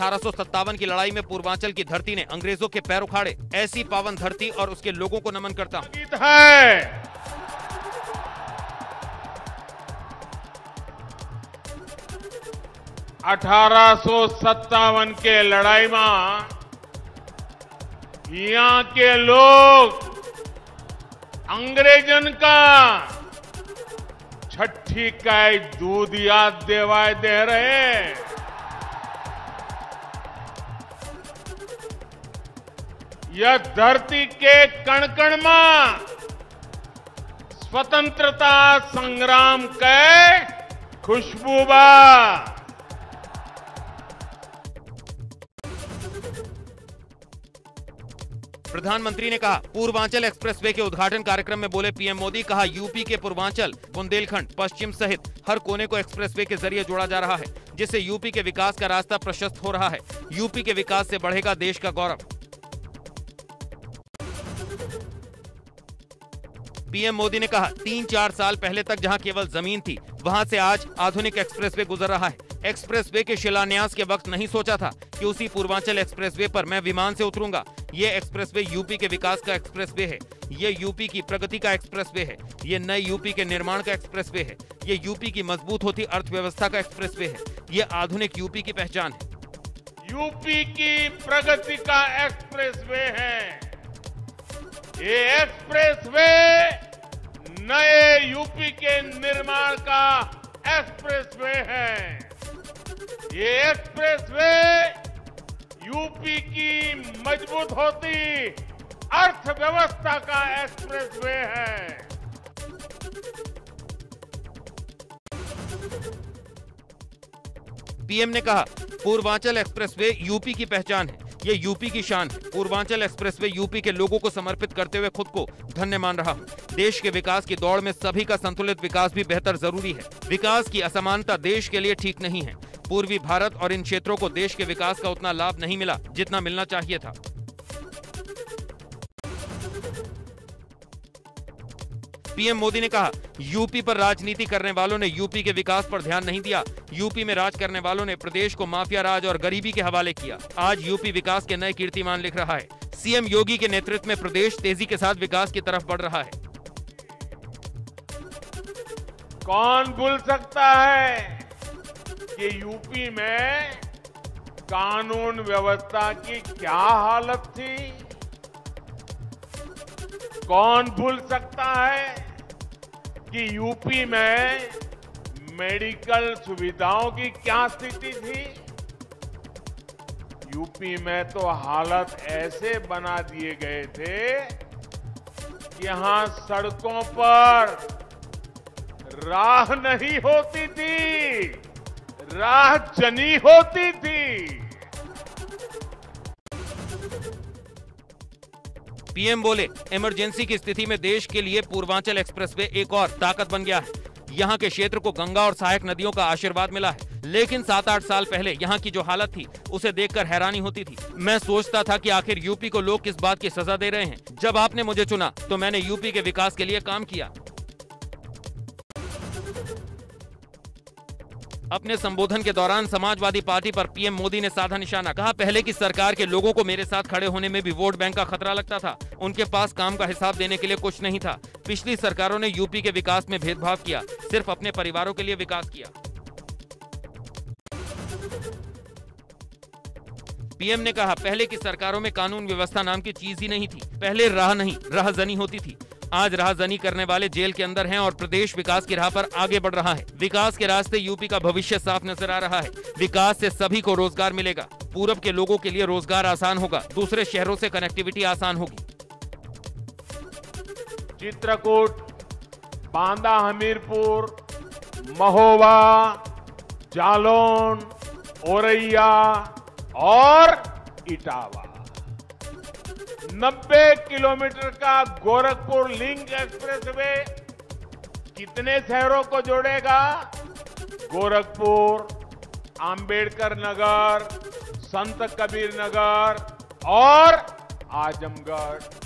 1857 की लड़ाई में पूर्वांचल की धरती ने अंग्रेजों के पैर उखाड़े। ऐसी पावन धरती और उसके लोगों को नमन करता हूं। 1857 के लड़ाई में यहाँ के लोग अंग्रेजन का छठी का दूध याद देवाय दे रहे। यह धरती के कण कण में स्वतंत्रता संग्राम के खुशबू बा। प्रधानमंत्री ने कहा, पूर्वांचल एक्सप्रेसवे के उद्घाटन कार्यक्रम में बोले पीएम मोदी। कहा, यूपी के पूर्वांचल, बुंदेलखंड, पश्चिम सहित हर कोने को एक्सप्रेसवे के जरिए जोड़ा जा रहा है, जिससे यूपी के विकास का रास्ता प्रशस्त हो रहा है। यूपी के विकास से बढ़ेगा देश का गौरव। पीएम मोदी ने कहा, 3-4 साल पहले तक जहां केवल जमीन थी, वहां से आज आधुनिक एक्सप्रेसवे गुजर रहा है। एक्सप्रेसवे के शिलान्यास के वक्त नहीं सोचा था कि उसी पूर्वांचल एक्सप्रेसवे पर मैं विमान से उतरूंगा। ये एक्सप्रेसवे यूपी के विकास का एक्सप्रेसवे है। ये यूपी की प्रगति का एक्सप्रेसवे है। ये नए यूपी के निर्माण का एक्सप्रेसवे है। ये यूपी की मजबूत होती अर्थव्यवस्था का एक्सप्रेसवे है। ये आधुनिक यूपी की पहचान है। यूपी की प्रगति का एक्सप्रेसवे है। ये एक्सप्रेसवे नए यूपी के निर्माण का एक्सप्रेसवे है। ये एक्सप्रेसवे यूपी की मजबूत होती अर्थव्यवस्था का एक्सप्रेसवे है। पीएम ने कहा, पूर्वांचल एक्सप्रेसवे यूपी की पहचान है। ये यूपी की शान है। पूर्वांचल एक्सप्रेसवे यूपी के लोगों को समर्पित करते हुए खुद को धन्य मान रहा हूं। देश के विकास की दौड़ में सभी का संतुलित विकास भी बेहतर जरूरी है। विकास की असमानता देश के लिए ठीक नहीं है। पूर्वी भारत और इन क्षेत्रों को देश के विकास का उतना लाभ नहीं मिला जितना मिलना चाहिए था। पीएम मोदी ने कहा, यूपी पर राजनीति करने वालों ने यूपी के विकास पर ध्यान नहीं दिया। यूपी में राज करने वालों ने प्रदेश को माफिया राज और गरीबी के हवाले किया। आज यूपी विकास के नए कीर्तिमान लिख रहा है। सीएम योगी के नेतृत्व में प्रदेश तेजी के साथ विकास की तरफ बढ़ रहा है। कौन भूल सकता है कि यूपी में कानून व्यवस्था की क्या हालत थी? कौन भूल सकता है कि यूपी में मेडिकल सुविधाओं की क्या स्थिति थी? यूपी में तो हालत ऐसे बना दिए गए थे कि यहां सड़कों पर राह नहीं होती थी, राह जनी होती थी। पीएम बोले, इमरजेंसी की स्थिति में देश के लिए पूर्वांचल एक्सप्रेसवे एक और ताकत बन गया है। यहाँ के क्षेत्र को गंगा और सहायक नदियों का आशीर्वाद मिला है। लेकिन 7-8 साल पहले यहाँ की जो हालत थी, उसे देखकर हैरानी होती थी। मैं सोचता था कि आखिर यूपी को लोग किस बात की सजा दे रहे हैं। जब आपने मुझे चुना तो मैंने यूपी के विकास के लिए काम किया। अपने संबोधन के दौरान समाजवादी पार्टी पर पीएम मोदी ने साधा निशाना। कहा, पहले की सरकार के लोगों को मेरे साथ खड़े होने में भी वोट बैंक का खतरा लगता था। उनके पास काम का हिसाब देने के लिए कुछ नहीं था। पिछली सरकारों ने यूपी के विकास में भेदभाव किया, सिर्फ अपने परिवारों के लिए विकास किया। पीएम ने कहा, पहले की सरकारों में कानून व्यवस्था नाम की चीज ही नहीं थी। पहले राह नहीं, राहजनी होती थी। आज राहजनी करने वाले जेल के अंदर हैं और प्रदेश विकास की राह पर आगे बढ़ रहा है। विकास के रास्ते यूपी का भविष्य साफ नजर आ रहा है। विकास से सभी को रोजगार मिलेगा। पूरब के लोगों के लिए रोजगार आसान होगा। दूसरे शहरों से कनेक्टिविटी आसान होगी। चित्रकूट, बांदा हमीरपुर, महोबा, जालौन, औरैया और इटावा, 90 किलोमीटर का गोरखपुर लिंक एक्सप्रेसवे कितने शहरों को जोड़ेगा? गोरखपुर, अंबेडकर नगर, संत कबीर नगर और आजमगढ़।